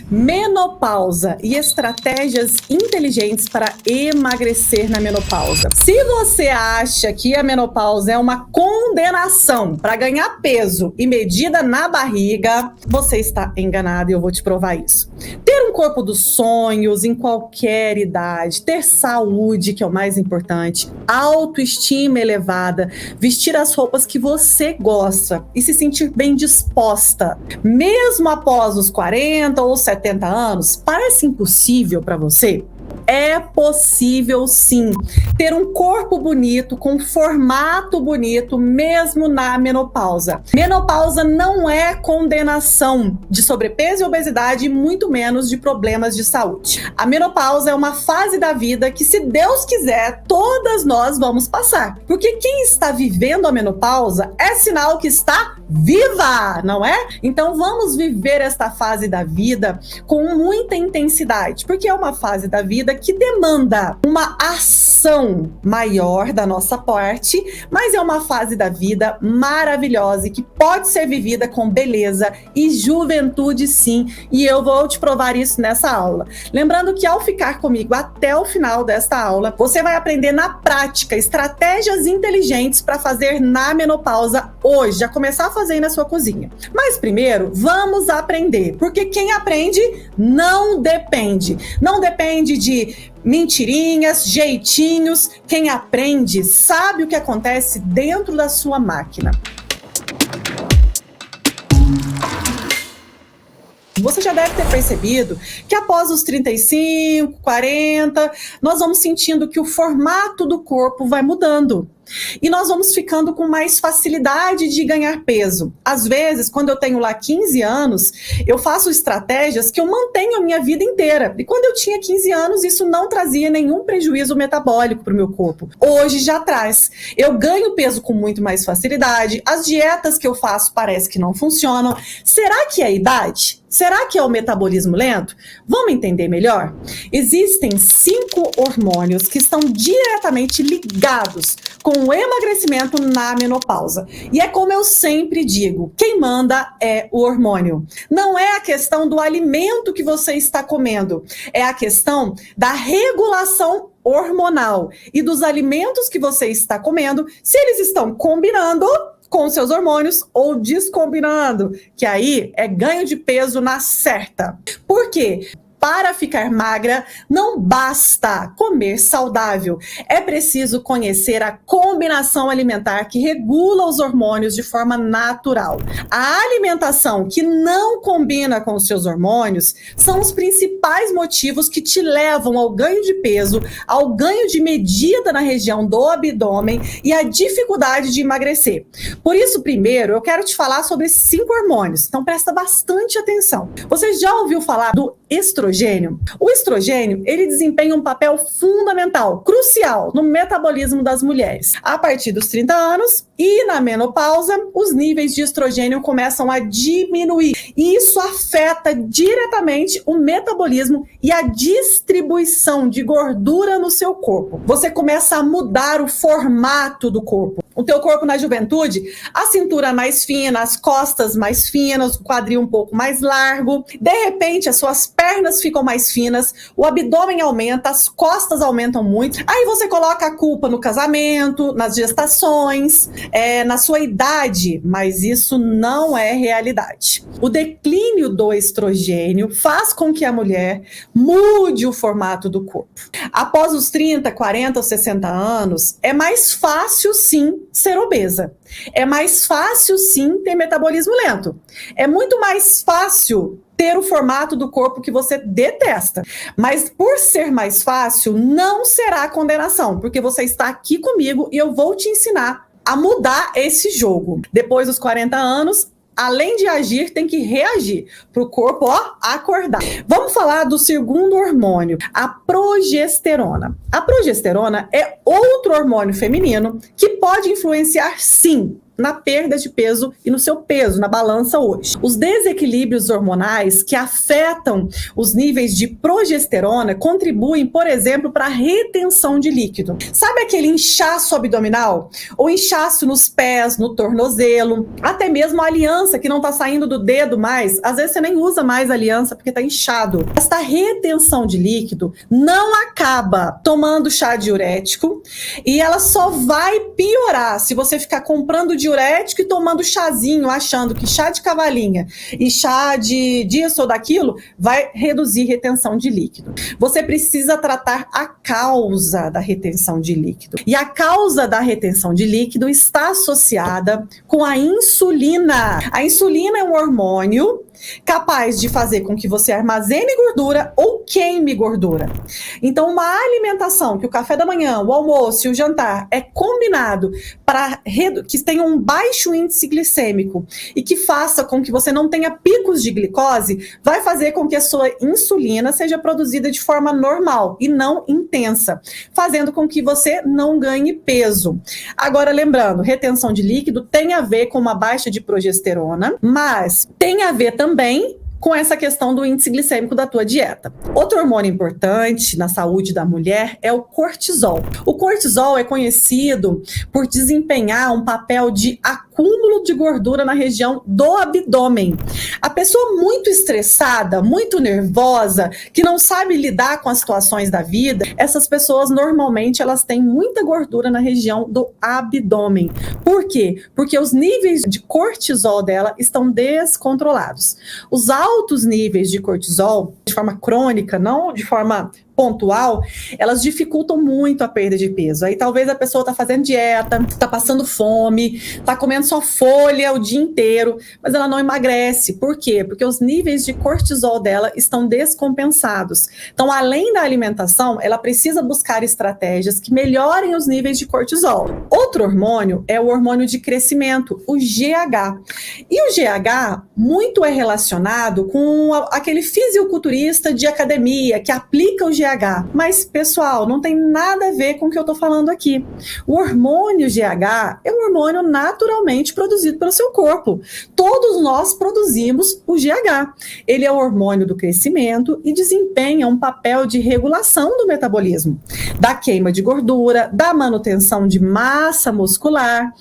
Menopausa e estratégias inteligentes para emagrecer na menopausa. Se você acha que a menopausa é uma condenação para ganhar peso e medida na barriga, você está enganado e eu vou te provar isso. Ter um corpo dos sonhos em qualquer idade, ter saúde, que é o mais importante, autoestima elevada, vestir as roupas que você gosta e se sentir bem disposta, mesmo após os 40 ou 70 anos, parece impossível para você? É possível sim ter um corpo bonito, com formato bonito, mesmo na menopausa. Menopausa não é condenação de sobrepeso e obesidade, muito menos de problemas de saúde. A menopausa é uma fase da vida que, se Deus quiser, todas nós vamos passar. Porque quem está vivendo a menopausa é sinal que está viva, não é? Então vamos viver esta fase da vida com muita intensidade, porque é uma fase da vida que demanda uma ação maior da nossa parte, mas é uma fase da vida maravilhosa e que pode ser vivida com beleza e juventude sim, e eu vou te provar isso nessa aula. Lembrando que ao ficar comigo até o final desta aula, você vai aprender na prática estratégias inteligentes para fazer na menopausa hoje, já começar a fazer aí na sua cozinha. Mas primeiro, vamos aprender, porque quem aprende não depende. Não depende de mentirinhas, jeitinhos. Quem aprende sabe o que acontece dentro da sua máquina. Você já deve ter percebido que após os 35, 40, nós vamos sentindo que o formato do corpo vai mudando. E nós vamos ficando com mais facilidade de ganhar peso. Às vezes, quando eu tenho lá 15 anos, eu faço estratégias que eu mantenho a minha vida inteira. E quando eu tinha 15 anos, isso não trazia nenhum prejuízo metabólico para o meu corpo. Hoje já traz. Eu ganho peso com muito mais facilidade. As dietas que eu faço parece que não funcionam. Será que é a idade? Será que é o metabolismo lento? Vamos entender melhor? Existem 5 hormônios que estão diretamente ligados com o emagrecimento na menopausa. E é como eu sempre digo, quem manda é o hormônio. Não é a questão do alimento que você está comendo, é a questão da regulação hormonal e dos alimentos que você está comendo, se eles estão combinando com seus hormônios ou descombinando, que aí é ganho de peso na certa. Por quê? Para ficar magra, não basta comer saudável. É preciso conhecer a combinação alimentar que regula os hormônios de forma natural. A alimentação que não combina com os seus hormônios são os principais motivos que te levam ao ganho de peso, ao ganho de medida na região do abdômen e à dificuldade de emagrecer. Por isso, primeiro, eu quero te falar sobre 5 hormônios. Então, presta bastante atenção. Você já ouviu falar do estrogênio? O estrogênio, ele desempenha um papel fundamental, crucial no metabolismo das mulheres. A partir dos 30 anos e na menopausa, os níveis de estrogênio começam a diminuir. E isso afeta diretamente o metabolismo e a distribuição de gordura no seu corpo. Você começa a mudar o formato do corpo. O teu corpo na juventude, a cintura mais fina, as costas mais finas, o quadril um pouco mais largo. De repente, as suas pernas ficam mais finas, o abdômen aumenta, as costas aumentam muito. Aí você coloca a culpa no casamento, nas gestações, na sua idade, mas isso não é realidade. O declínio do estrogênio faz com que a mulher mude o formato do corpo. Após os 30, 40 ou 60 anos, é mais fácil sim ser obesa. É mais fácil sim ter metabolismo lento. É muito mais fácil ter o formato do corpo que você detesta. Mas por ser mais fácil, não será condenação, porque você está aqui comigo e eu vou te ensinar a mudar esse jogo. Depois dos 40 anos, além de agir, tem que reagir para o corpo, acordar. Vamos falar do segundo hormônio, a progesterona. A progesterona é outro hormônio feminino que pode influenciar, sim, na perda de peso e no seu peso, na balança hoje. Os desequilíbrios hormonais que afetam os níveis de progesterona contribuem, por exemplo, para a retenção de líquido. Sabe aquele inchaço abdominal? Ou inchaço nos pés, no tornozelo, até mesmo a aliança que não está saindo do dedo mais. Às vezes você nem usa mais aliança porque está inchado. Esta retenção de líquido não acaba tomando chá diurético e ela só vai piorar se você ficar comprando diurético e tomando chazinho, achando que chá de cavalinha e chá de disso ou daquilo vai reduzir retenção de líquido. Você precisa tratar a causa da retenção de líquido. E a causa da retenção de líquido está associada com a insulina. A insulina é um hormônio capaz de fazer com que você armazene gordura ou queime gordura. Então, uma alimentação que o café da manhã, o almoço e o jantar é combinado para que tenha um baixo índice glicêmico e que faça com que você não tenha picos de glicose, vai fazer com que a sua insulina seja produzida de forma normal e não intensa, fazendo com que você não ganhe peso. Agora, lembrando, retenção de líquido tem a ver com uma baixa de progesterona, mas tem a ver também com essa questão do índice glicêmico da tua dieta. Outro hormônio importante na saúde da mulher é o cortisol. O cortisol é conhecido por desempenhar um papel de acúmulo de gordura na região do abdômen. A pessoa muito estressada, muito nervosa, que não sabe lidar com as situações da vida, essas pessoas normalmente elas têm muita gordura na região do abdômen. Por quê? Porque os níveis de cortisol dela estão descontrolados. Os altos níveis de cortisol, de forma crônica, não de forma pontual, elas dificultam muito a perda de peso. Aí talvez a pessoa está fazendo dieta, está passando fome, está comendo só folha o dia inteiro, mas ela não emagrece. Por quê? Porque os níveis de cortisol dela estão descompensados. Então, além da alimentação, ela precisa buscar estratégias que melhorem os níveis de cortisol. Outro hormônio é o hormônio de crescimento, o GH. E o GH muito é relacionado com aquele fisiculturista de academia que aplica o GH. Mas, pessoal, não tem nada a ver com o que eu estou falando aqui. O hormônio GH é um hormônio naturalmente produzido pelo seu corpo. Todos nós produzimos o GH. Ele é o hormônio do crescimento e desempenha um papel de regulação do metabolismo, da queima de gordura, da manutenção de massa muscular,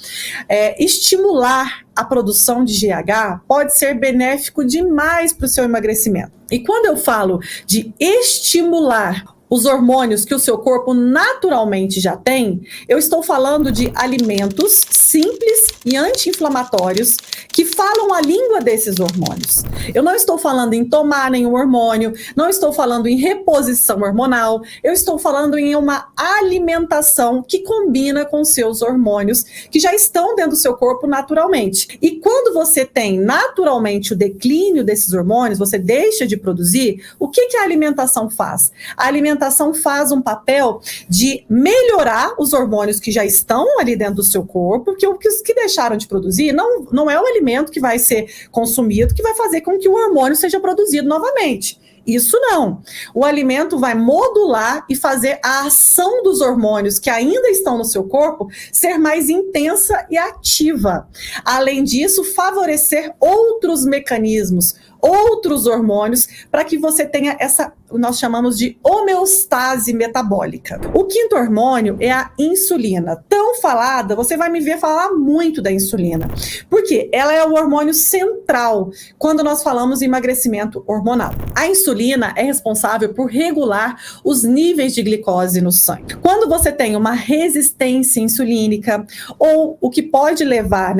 estimular a produção de GH pode ser benéfico demais para o seu emagrecimento. E quando eu falo de estimular os hormônios que o seu corpo naturalmente já tem, eu estou falando de alimentos simples e anti-inflamatórios que falam a língua desses hormônios. Eu não estou falando em tomar nenhum hormônio, não estou falando em reposição hormonal, eu estou falando em uma alimentação que combina com seus hormônios que já estão dentro do seu corpo naturalmente. E quando você tem naturalmente o declínio desses hormônios, você deixa de produzir, o que a alimentação faz? A alimentação faz um papel de melhorar os hormônios que já estão ali dentro do seu corpo, porque os que deixaram de produzir não é o alimento que vai ser consumido que vai fazer com que o hormônio seja produzido novamente. Isso não. O alimento vai modular e fazer a ação dos hormônios que ainda estão no seu corpo ser mais intensa e ativa. Além disso, favorecer outros mecanismos, outros hormônios, para que você tenha essa, nós chamamos de homeostase metabólica. O quinto hormônio é a insulina. Tão falada, você vai me ver falar muito da insulina, porque ela é o hormônio central quando nós falamos em emagrecimento hormonal. A insulina é responsável por regular os níveis de glicose no sangue. Quando você tem uma resistência insulínica, ou o que pode levar,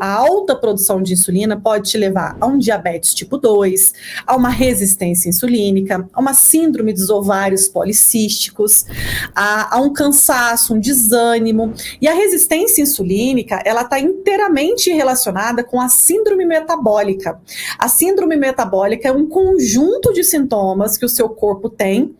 a alta produção de insulina pode te levar a um diabetes tipo 2, a uma resistência insulínica, a uma síndrome dos ovários policísticos, a um cansaço, um desânimo. E a resistência insulínica, ela está inteiramente relacionada com a síndrome metabólica. A síndrome metabólica é um conjunto de sintomas que o seu corpo tem,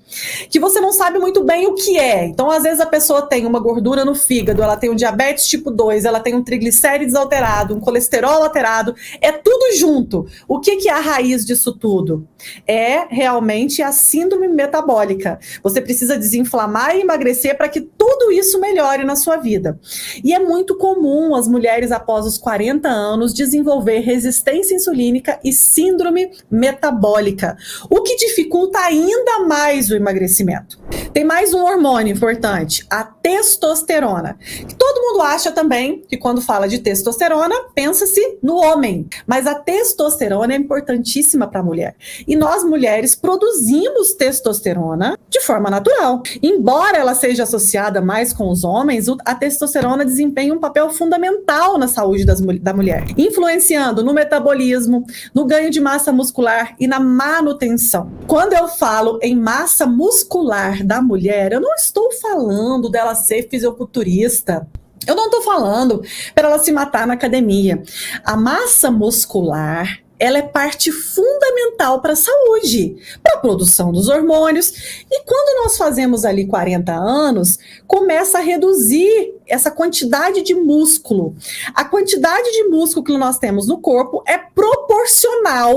que você não sabe muito bem o que é. Então, às vezes, a pessoa tem uma gordura no fígado, ela tem um diabetes tipo 2, ela tem um triglicérides alterado, um colesterol alterado, é tudo junto. O que é a raiz disso tudo? É realmente a síndrome metabólica. Você precisa desinflamar e emagrecer para que tudo isso melhore na sua vida. E é muito comum as mulheres após os 40 anos desenvolver resistência insulínica e síndrome metabólica, o que dificulta ainda mais o emagrecimento. Tem mais um hormônio importante, a testosterona. Todo mundo acha também que quando fala de testosterona, pensa-se no homem. Mas a testosterona é importantíssima para a mulher. E nós, mulheres, produzimos testosterona de forma natural. Embora ela seja associada mais com os homens, a testosterona desempenha um papel fundamental na saúde da mulher, influenciando no metabolismo, no ganho de massa muscular e na manutenção. Quando eu falo em massa muscular da mulher, eu não estou falando dela ser fisiculturista. Eu não estou falando para ela se matar na academia. A massa muscular, ela é parte fundamental para a saúde, para a produção dos hormônios. E quando nós fazemos ali 40 anos, começa a reduzir essa quantidade de músculo. A quantidade de músculo que nós temos no corpo é proporcional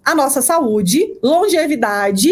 à nossa saúde, longevidade,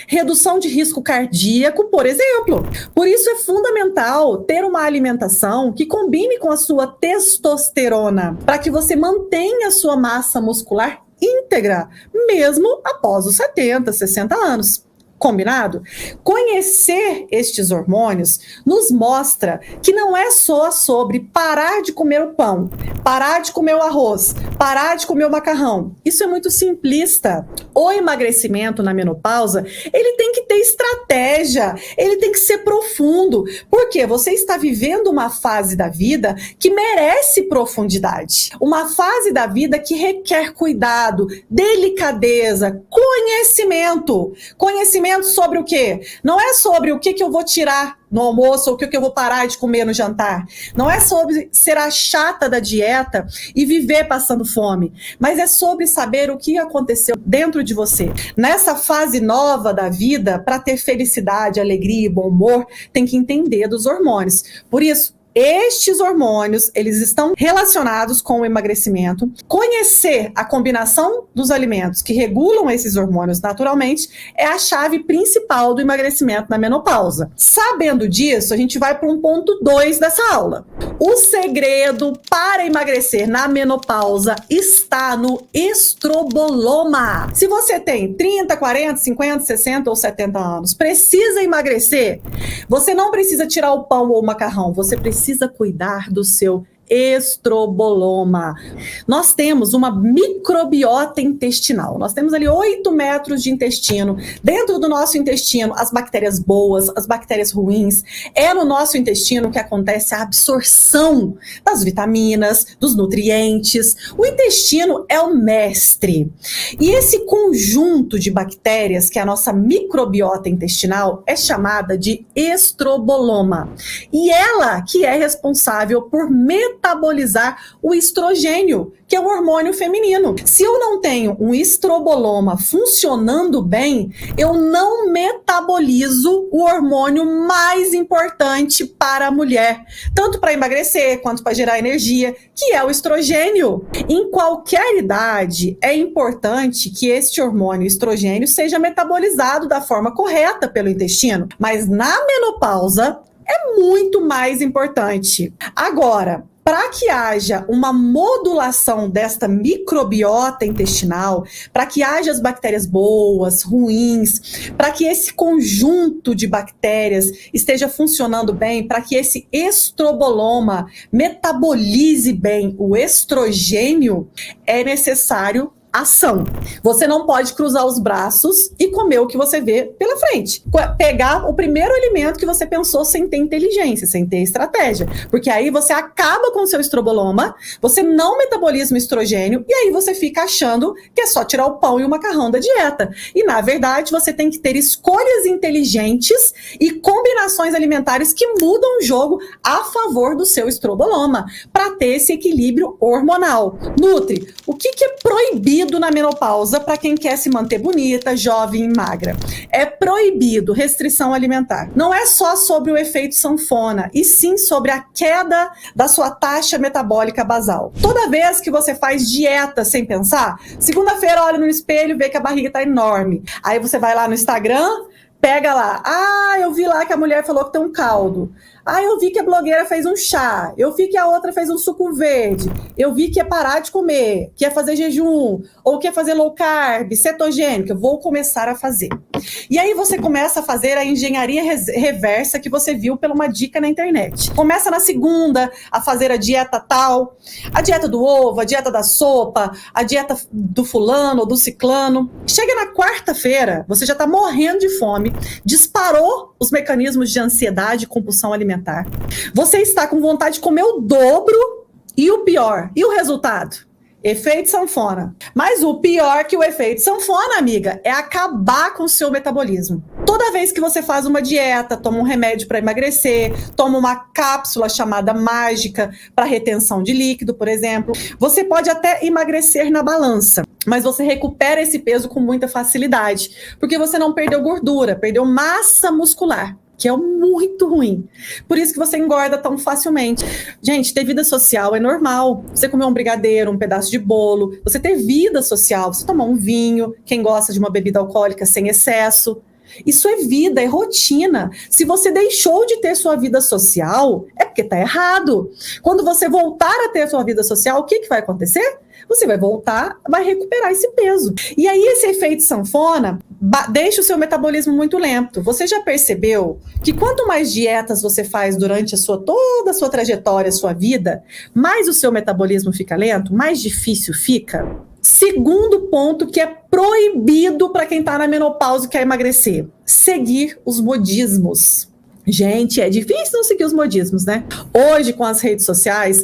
redução de risco cardíaco, por exemplo. Por isso é fundamental ter uma alimentação que combine com a sua testosterona, para que você mantenha a sua massa muscular íntegra, mesmo após os 70, 60 anos. Combinado? Conhecer estes hormônios nos mostra que não é só sobre parar de comer o pão, parar de comer o arroz, parar de comer o macarrão. Isso é muito simplista. O emagrecimento na menopausa, ele tem que ter estratégia, ele tem que ser profundo, porque você está vivendo uma fase da vida que merece profundidade. Uma fase da vida que requer cuidado, delicadeza, conhecimento. Conhecimento sobre o quê? Não é sobre o que eu vou tirar no almoço ou o que eu vou parar de comer no jantar. Não é sobre ser a chata da dieta e viver passando fome, mas é sobre saber o que aconteceu dentro de você. Nessa fase nova da vida, para ter felicidade, alegria e bom humor, tem que entender dos hormônios. Por isso, estes hormônios, eles estão relacionados com o emagrecimento. Conhecer a combinação dos alimentos que regulam esses hormônios naturalmente é a chave principal do emagrecimento na menopausa. Sabendo disso, a gente vai para um ponto 2 dessa aula. O segredo para emagrecer na menopausa está no estroboloma. Se você tem 30, 40, 50, 60 ou 70 anos, precisa emagrecer, você não precisa tirar o pão ou o macarrão, você precisa cuidar do seu estroboloma. Nós temos uma microbiota intestinal. Nós temos ali 8 metros de intestino. Dentro do nosso intestino, as bactérias boas, as bactérias ruins. É no nosso intestino que acontece a absorção das vitaminas, dos nutrientes. O intestino é o mestre. E esse conjunto de bactérias, que é a nossa microbiota intestinal, é chamada de estroboloma. E ela que é responsável por metabolizar o estrogênio, que é o hormônio feminino. Se eu não tenho um estroboloma funcionando bem, eu não metabolizo o hormônio mais importante para a mulher, tanto para emagrecer quanto para gerar energia, que é o estrogênio. Em qualquer idade, é importante que este hormônio estrogênio seja metabolizado da forma correta pelo intestino, mas na menopausa é muito mais importante. Agora, para que haja uma modulação desta microbiota intestinal, para que haja as bactérias boas, ruins, para que esse conjunto de bactérias esteja funcionando bem, para que esse estroboloma metabolize bem o estrogênio, é necessário ação. Você não pode cruzar os braços e comer o que você vê pela frente. Pegar o primeiro alimento que você pensou sem ter inteligência, sem ter estratégia. Porque aí você acaba com o seu estroboloma, você não metaboliza o estrogênio e aí você fica achando que é só tirar o pão e o macarrão da dieta. E na verdade você tem que ter escolhas inteligentes e combinações alimentares que mudam o jogo a favor do seu estroboloma, para ter esse equilíbrio hormonal. Nutri, o que é proibido proibido na menopausa para quem quer se manter bonita, jovem e magra. É proibido restrição alimentar. Não é só sobre o efeito sanfona, e sim sobre a queda da sua taxa metabólica basal. Toda vez que você faz dieta sem pensar, segunda-feira olha no espelho e vê que a barriga tá enorme. Aí você vai lá no Instagram, pega lá, eu vi lá que a mulher falou que tem um caldo. Eu vi que a blogueira fez um chá. Eu vi que a outra fez um suco verde. Eu vi que ia parar de comer, que ia fazer jejum, ou que ia fazer low carb, cetogênica. Eu vou começar a fazer. E aí você começa a fazer a engenharia reversa que você viu pela uma dica na internet. Começa na segunda a fazer a dieta tal, a dieta do ovo, a dieta da sopa, a dieta do fulano ou do ciclano. Chega na quarta-feira, você já está morrendo de fome, disparou os mecanismos de ansiedade e compulsão alimentar. Você está com vontade de comer o dobro e o pior. E o resultado? Efeito sanfona. Mas o pior que o efeito sanfona, amiga, é acabar com o seu metabolismo. Toda vez que você faz uma dieta, toma um remédio para emagrecer, toma uma cápsula chamada mágica para retenção de líquido, por exemplo, você pode até emagrecer na balança, mas você recupera esse peso com muita facilidade, porque você não perdeu gordura, perdeu massa muscular, que é muito ruim. Por isso que você engorda tão facilmente. Gente, ter vida social é normal. Você comer um brigadeiro, um pedaço de bolo, você ter vida social, você tomar um vinho, quem gosta de uma bebida alcoólica sem excesso. Isso é vida, é rotina. Se você deixou de ter sua vida social, é porque tá errado. Quando você voltar a ter sua vida social, o que vai acontecer? Você vai voltar, vai recuperar esse peso. E aí esse efeito sanfona deixa o seu metabolismo muito lento. Você já percebeu que quanto mais dietas você faz durante toda a sua trajetória, a sua vida, mais o seu metabolismo fica lento, mais difícil fica? Segundo ponto que é proibido para quem está na menopausa e quer emagrecer: seguir os modismos. Gente, é difícil não seguir os modismos, né? Hoje, com as redes sociais,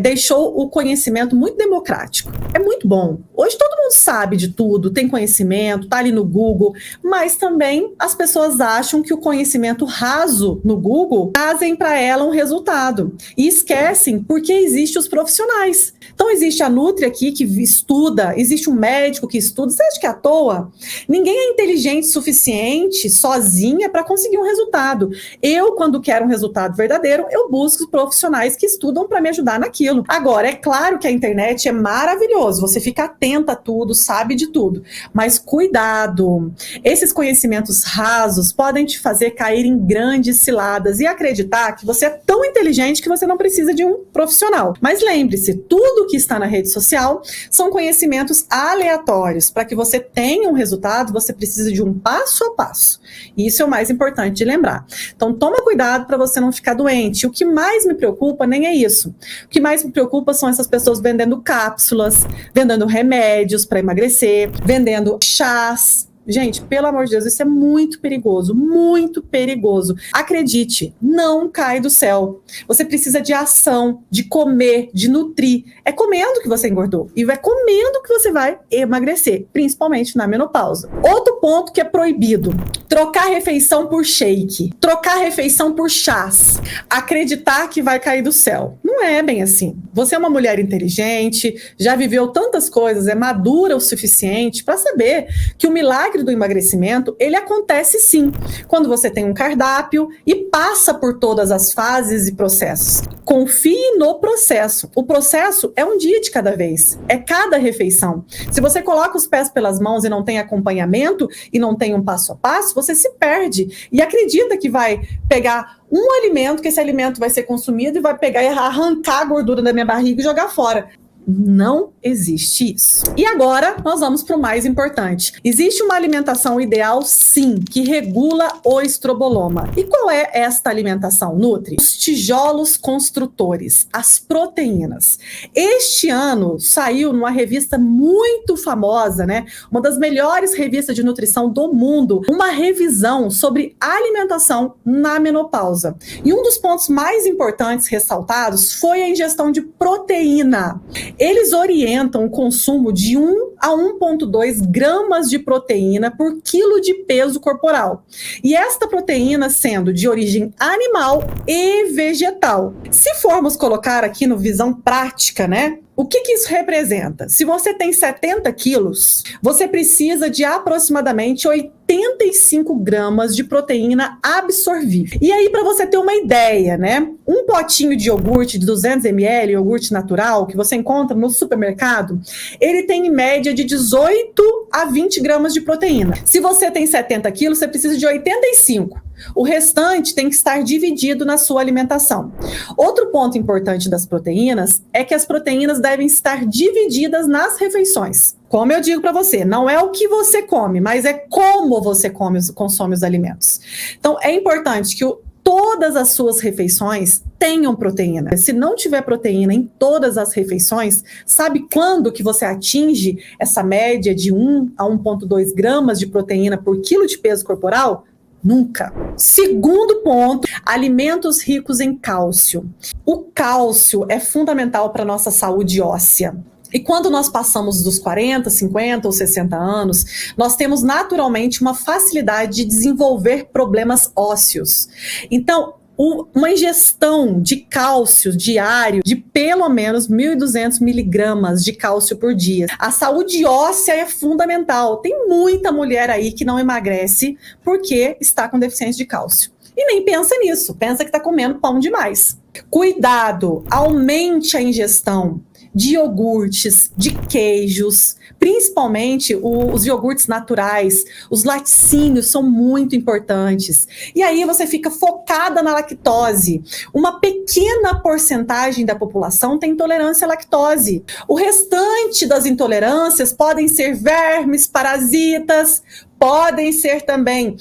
deixou o conhecimento muito democrático. É muito bom. Hoje todo mundo sabe de tudo, tem conhecimento, tá ali no Google, mas também as pessoas acham que o conhecimento raso no Google trazem para ela um resultado. E esquecem porque existem os profissionais. Então existe a Nutri aqui que estuda, existe um médico que estuda. Você acha que é à toa? Ninguém é inteligente o suficiente sozinha para conseguir um resultado. Eu, quando quero um resultado verdadeiro, eu busco profissionais que estudam para me ajudar naquilo. Agora, é claro que a internet é maravilhoso, você fica atenta a tudo, sabe de tudo, mas cuidado, esses conhecimentos rasos podem te fazer cair em grandes ciladas e acreditar que você é tão inteligente que você não precisa de um profissional. Mas lembre-se, tudo que está na rede social são conhecimentos aleatórios. Para que você tenha um resultado, você precisa de um passo a passo. E isso é o mais importante de lembrar. Então, toma cuidado para você não ficar doente. O que mais me preocupa nem é isso. O que mais me preocupa são essas pessoas vendendo cápsulas, vendendo remédios para emagrecer, vendendo chás. Gente, pelo amor de Deus, isso é muito perigoso, muito perigoso. Acredite, não cai do céu. Você precisa de ação, de comer, de nutrir. É comendo que você engordou e é comendo que você vai emagrecer, principalmente na menopausa. Outro ponto que é proibido: trocar refeição por shake, trocar refeição por chás, acreditar que vai cair do céu. Não é bem assim. Você é uma mulher inteligente, já viveu tantas coisas, é madura o suficiente para saber que o milagre do emagrecimento, ele acontece sim, quando você tem um cardápio e passa por todas as fases e processos. Confie no processo. O processo é um dia de cada vez, é cada refeição. Se você coloca os pés pelas mãos e não tem acompanhamento e não tem um passo a passo, você se perde e acredita que vai pegar um alimento, que esse alimento vai ser consumido e vai pegar e arrancar a gordura da minha barriga e jogar fora. Não existe isso. E agora nós vamos para o mais importante. Existe uma alimentação ideal, sim, que regula o estroboloma. E qual é esta alimentação, Nutri? Os tijolos construtores, as proteínas. Este ano saiu numa revista muito famosa, né? Uma das melhores revistas de nutrição do mundo, uma revisão sobre alimentação na menopausa. E um dos pontos mais importantes ressaltados foi a ingestão de proteína. Eles orientam o consumo de 1 a 1,2 gramas de proteína por quilo de peso corporal. E esta proteína sendo de origem animal e vegetal. Se formos colocar aqui no visão prática, né? O que isso representa? Se você tem 70 quilos, você precisa de aproximadamente 85 gramas de proteína absorvível. E aí, para você ter uma ideia, né? Um potinho de iogurte de 200 ml, iogurte natural, que você encontra no supermercado, ele tem em média de 18 a 20 gramas de proteína. Se você tem 70 quilos, você precisa de 85. O restante tem que estar dividido na sua alimentação. Outro ponto importante das proteínas é que as proteínas devem estar divididas nas refeições. Como eu digo para você, não é o que você come, mas é como você consome os alimentos. Então, é importante que todas as suas refeições tenham proteína. Se não tiver proteína em todas as refeições, sabe quando que você atinge essa média de 1 a 1,2 gramas de proteína por quilo de peso corporal? Nunca. Segundo ponto, alimentos ricos em cálcio. O cálcio é fundamental para a nossa saúde óssea. E quando nós passamos dos 40, 50 ou 60 anos, nós temos naturalmente uma facilidade de desenvolver problemas ósseos. Então, uma ingestão de cálcio diário de pelo menos 1.200 miligramas de cálcio por dia. A saúde óssea é fundamental. Tem muita mulher aí que não emagrece porque está com deficiência de cálcio. E nem pensa nisso, pensa que está comendo pão demais. Cuidado, aumente a ingestão de iogurtes, de queijos, principalmente os iogurtes naturais, os laticínios são muito importantes. E aí você fica focada na lactose. Uma pequena porcentagem da população tem intolerância à lactose. O restante das intolerâncias podem ser vermes, parasitas, podem ser também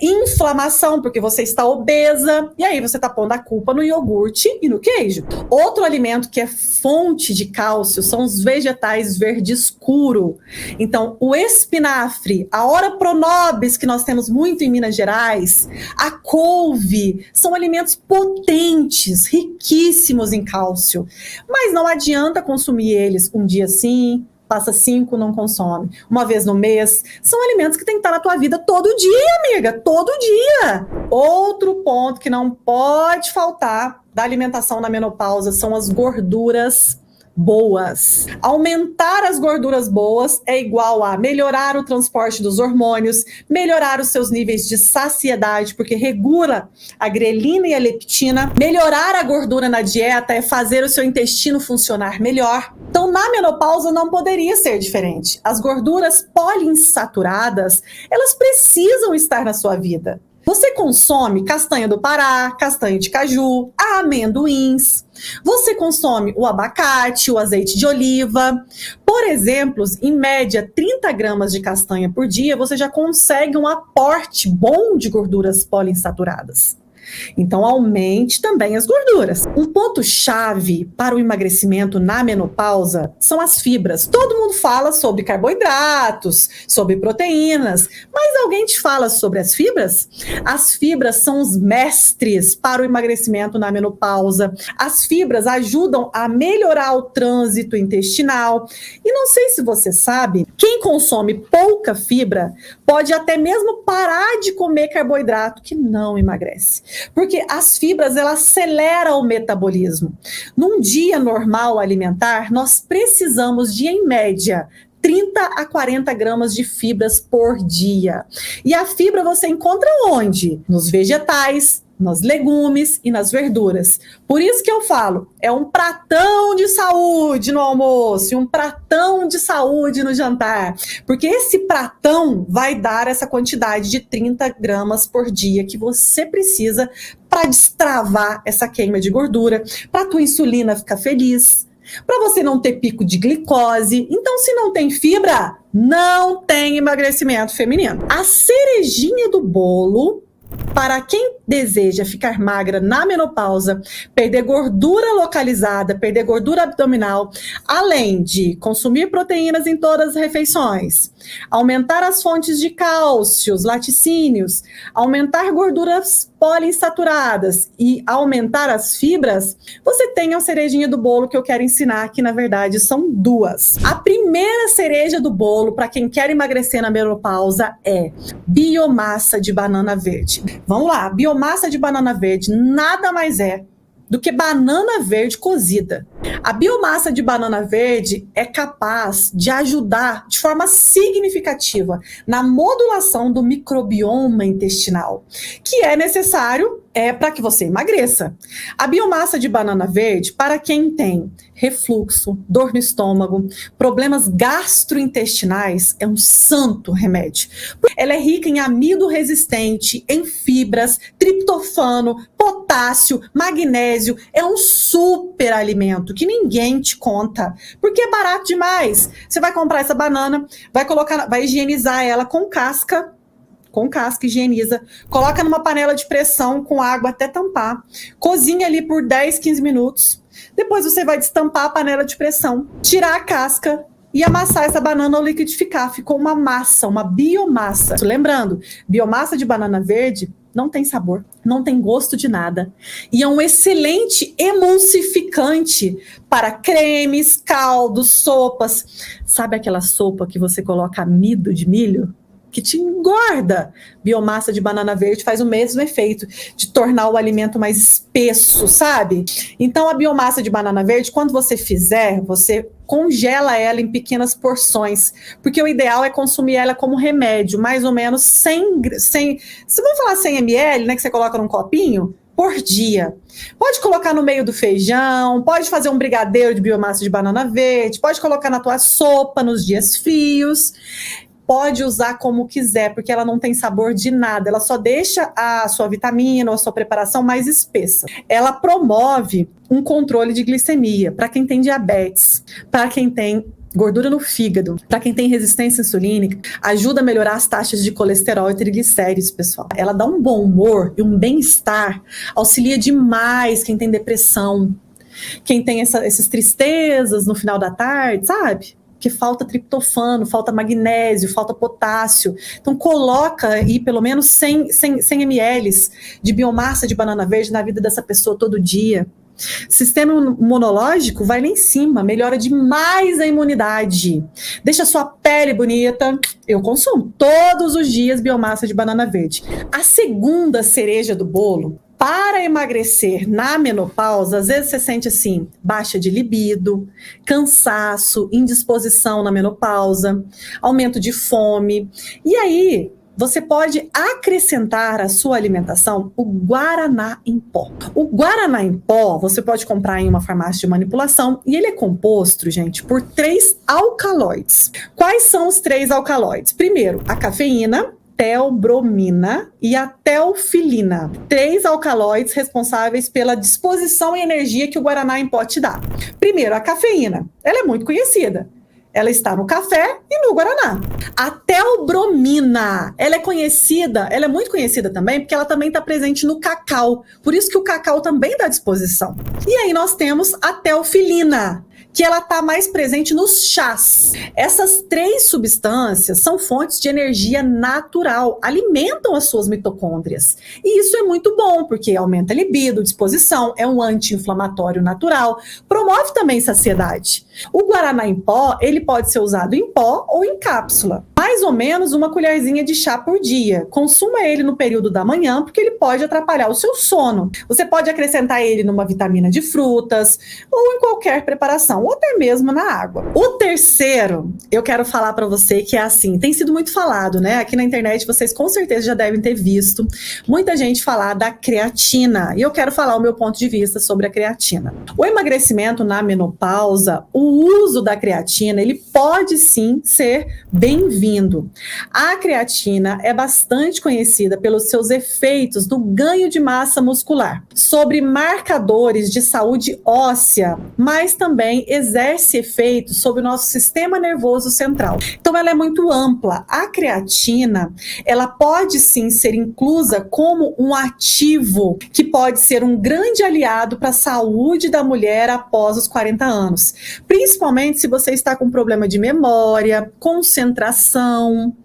inflamação, porque você está obesa, e aí você está pondo a culpa no iogurte e no queijo. Outro alimento que é fonte de cálcio são os vegetais verde escuro. Então, o espinafre, a ora pronobis, que nós temos muito em Minas Gerais, a couve, são alimentos potentes, riquíssimos em cálcio. Mas não adianta consumir eles um dia sim, passa 5, não consome. Uma vez no mês. São alimentos que tem que estar na tua vida todo dia, amiga. Todo dia. Outro ponto que não pode faltar da alimentação na menopausa são as gorduras boas. Aumentar as gorduras boas é igual a melhorar o transporte dos hormônios, melhorar os seus níveis de saciedade, porque regula a grelina e a leptina. Melhorar a gordura na dieta é fazer o seu intestino funcionar melhor. Então, na menopausa não poderia ser diferente. As gorduras poliinsaturadas, elas precisam estar na sua vida. Você consome castanha do Pará, castanha de caju, amendoins. Você consome o abacate, o azeite de oliva. Por exemplo, em média 30 gramas de castanha por dia, você já consegue um aporte bom de gorduras poliinsaturadas. Então, aumente também as gorduras. Um ponto-chave para o emagrecimento na menopausa são as fibras. Todo mundo fala sobre carboidratos, sobre proteínas, mas alguém te fala sobre as fibras? As fibras são os mestres para o emagrecimento na menopausa. As fibras ajudam a melhorar o trânsito intestinal. E não sei se você sabe, quem consome pouca fibra pode até mesmo parar de comer carboidrato, que não emagrece. Porque as fibras, elas aceleram o metabolismo. Num dia normal alimentar, nós precisamos de, em média, 30 a 40 gramas de fibras por dia. E a fibra você encontra onde? Nos vegetais, nos legumes e nas verduras. Por isso que eu falo, é um pratão de saúde no almoço e um pratão de saúde no jantar. Porque esse pratão vai dar essa quantidade de 30 gramas por dia que você precisa para destravar essa queima de gordura, para a tua insulina ficar feliz, para você não ter pico de glicose. Então, se não tem fibra, não tem emagrecimento feminino. A cerejinha do bolo para quem deseja ficar magra na menopausa, perder gordura localizada, perder gordura abdominal, além de consumir proteínas em todas as refeições, aumentar as fontes de cálcio, laticínios, aumentar gorduras poliinsaturadas e aumentar as fibras, você tem a cerejinha do bolo que eu quero ensinar, que na verdade são duas. A primeira cereja do bolo para quem quer emagrecer na menopausa é biomassa de banana verde. Vamos lá, biomassa de banana verde nada mais é do que banana verde cozida. A biomassa de banana verde é capaz de ajudar de forma significativa na modulação do microbioma intestinal, que é necessário para que você emagreça. A biomassa de banana verde, para quem tem refluxo, dor no estômago, problemas gastrointestinais, é um santo remédio. Ela é rica em amido resistente, em fibras, triptofano, potássio, magnésio. É um super alimento que ninguém te conta, porque é barato demais. Você vai comprar essa banana, vai higienizar ela com casca, higieniza, coloca numa panela de pressão com água até tampar, cozinha ali por 10, 15 minutos, depois você vai destampar a panela de pressão, tirar a casca e amassar essa banana ao liquidificar, ficou uma massa, uma biomassa. Lembrando, biomassa de banana verde não tem sabor, não tem gosto de nada, e é um excelente emulsificante para cremes, caldos, sopas. Sabe aquela sopa que você coloca amido de milho? Que te engorda. Biomassa de banana verde faz o mesmo efeito, de tornar o alimento mais espesso, sabe? Então, a biomassa de banana verde, quando você fizer, você congela ela em pequenas porções, porque o ideal é consumir ela como remédio, mais ou menos 100 se vamos falar 100 ml, né, que você coloca num copinho, por dia. Pode colocar no meio do feijão, pode fazer um brigadeiro de biomassa de banana verde, pode colocar na tua sopa nos dias frios. Pode usar como quiser, porque ela não tem sabor de nada, ela só deixa a sua vitamina ou a sua preparação mais espessa. Ela promove um controle de glicemia para quem tem diabetes, para quem tem gordura no fígado, para quem tem resistência insulínica, ajuda a melhorar as taxas de colesterol e triglicéridos, pessoal. Ela dá um bom humor e um bem-estar, auxilia demais quem tem depressão, quem tem essas tristezas no final da tarde, sabe? Que falta triptofano, falta magnésio, falta potássio. Então, coloca aí pelo menos 100 ml de biomassa de banana verde na vida dessa pessoa todo dia. Sistema imunológico vai lá em cima, melhora demais a imunidade. Deixa a sua pele bonita. Eu consumo todos os dias biomassa de banana verde. A segunda cereja do bolo, para emagrecer na menopausa, às vezes você sente assim, baixa de libido, cansaço, indisposição na menopausa, aumento de fome. E aí, você pode acrescentar à sua alimentação o guaraná em pó. O guaraná em pó você pode comprar em uma farmácia de manipulação e ele é composto, gente, por 3 alcaloides. Quais são os 3 alcaloides? Primeiro, a cafeína, teobromina e a teofilina, 3 alcaloides responsáveis pela disposição e energia que o guaraná em pó te dá. Primeiro, a cafeína, ela é muito conhecida. Ela está no café e no guaraná. A teobromina, ela é muito conhecida também, porque ela também está presente no cacau. Por isso que o cacau também dá disposição. E aí nós temos a teofilina, que ela está mais presente nos chás. Essas 3 substâncias são fontes de energia natural, alimentam as suas mitocôndrias. E isso é muito bom, porque aumenta a libido, disposição, é um anti-inflamatório natural, promove também saciedade. O guaraná em pó, ele pode ser usado em pó ou em cápsula. Mais ou menos uma colherzinha de chá por dia. Consuma ele no período da manhã, porque ele pode atrapalhar o seu sono. Você pode acrescentar ele numa vitamina de frutas ou em qualquer preparação, ou até mesmo na água. O terceiro, eu quero falar para você que é assim, tem sido muito falado, né? Aqui na internet vocês com certeza já devem ter visto muita gente falar da creatina. E eu quero falar o meu ponto de vista sobre a creatina. O emagrecimento na menopausa, o uso da creatina, ele pode sim ser bem-vindo. A creatina é bastante conhecida pelos seus efeitos no ganho de massa muscular, sobre marcadores de saúde óssea, mas também exerce efeitos sobre o nosso sistema nervoso central. Então ela é muito ampla. A creatina, ela pode sim ser inclusa como um ativo que pode ser um grande aliado para a saúde da mulher após os 40 anos. Principalmente se você está com problema de memória, concentração,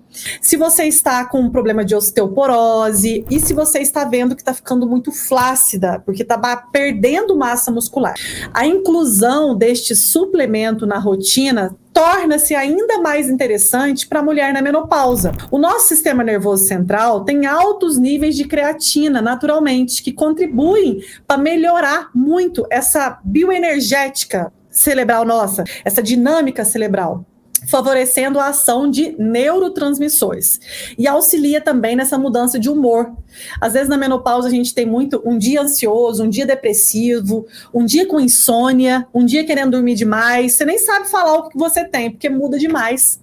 se você está com um problema de osteoporose e se você está vendo que está ficando muito flácida, porque está perdendo massa muscular. A inclusão deste suplemento na rotina torna-se ainda mais interessante para a mulher na menopausa. O nosso sistema nervoso central tem altos níveis de creatina, naturalmente, que contribuem para melhorar muito essa bioenergética cerebral nossa, essa dinâmica cerebral, favorecendo a ação de neurotransmissores e auxilia também nessa mudança de humor. Às vezes na menopausa a gente tem muito um dia ansioso, um dia depressivo, um dia com insônia, um dia querendo dormir demais, você nem sabe falar o que você tem, porque muda demais.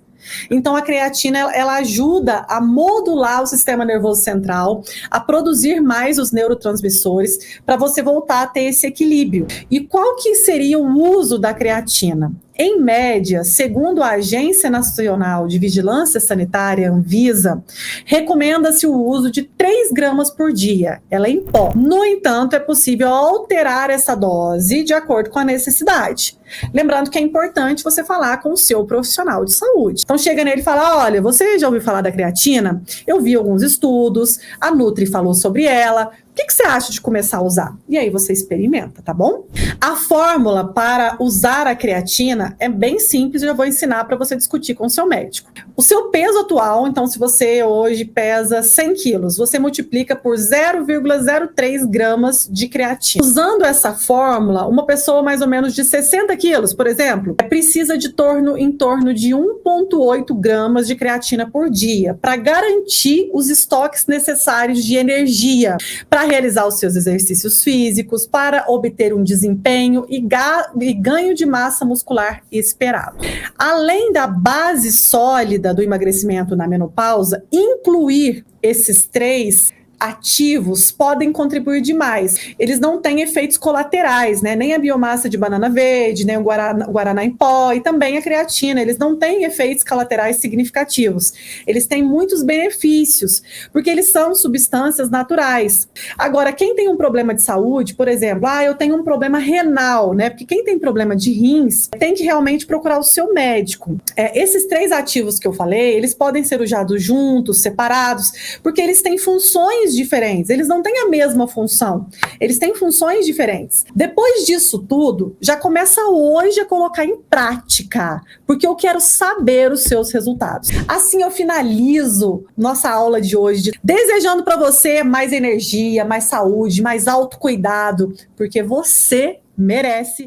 Então a creatina ela ajuda a modular o sistema nervoso central, a produzir mais os neurotransmissores para você voltar a ter esse equilíbrio. E qual que seria o uso da creatina? Em média, segundo a Agência Nacional de Vigilância Sanitária, Anvisa, recomenda-se o uso de 3 gramas por dia, ela é em pó. No entanto, é possível alterar essa dose de acordo com a necessidade. Lembrando que é importante você falar com o seu profissional de saúde. Então chega nele e fala, olha, você já ouviu falar da creatina? Eu vi alguns estudos, a Nutri falou sobre ela, o que você acha de começar a usar? E aí você experimenta, tá bom? A fórmula para usar a creatina é bem simples, eu já vou ensinar para você discutir com o seu médico. O seu peso atual, então se você hoje pesa 100 quilos, você multiplica por 0,03 gramas de creatina. Usando essa fórmula, uma pessoa mais ou menos de 60 quilos, por exemplo, precisa de em torno de 1,8 gramas de creatina por dia para garantir os estoques necessários de energia, para realizar os seus exercícios físicos, para obter um desempenho e ganho de massa muscular esperado. Além da base sólida do emagrecimento na menopausa, incluir esses 3 ativos podem contribuir demais. Eles não têm efeitos colaterais, né? Nem a biomassa de banana verde, nem o guaraná em pó e também a creatina. Eles não têm efeitos colaterais significativos. Eles têm muitos benefícios, porque eles são substâncias naturais. Agora, quem tem um problema de saúde, por exemplo, eu tenho um problema renal, né? Porque quem tem problema de rins tem que realmente procurar o seu médico. Esses 3 ativos que eu falei, eles podem ser usados juntos, separados, porque eles têm funções diferentes, eles não têm a mesma função, eles têm funções diferentes. Depois disso tudo, já começa hoje a colocar em prática, porque eu quero saber os seus resultados. Assim eu finalizo nossa aula de hoje, desejando para você mais energia, mais saúde, mais autocuidado, porque você merece.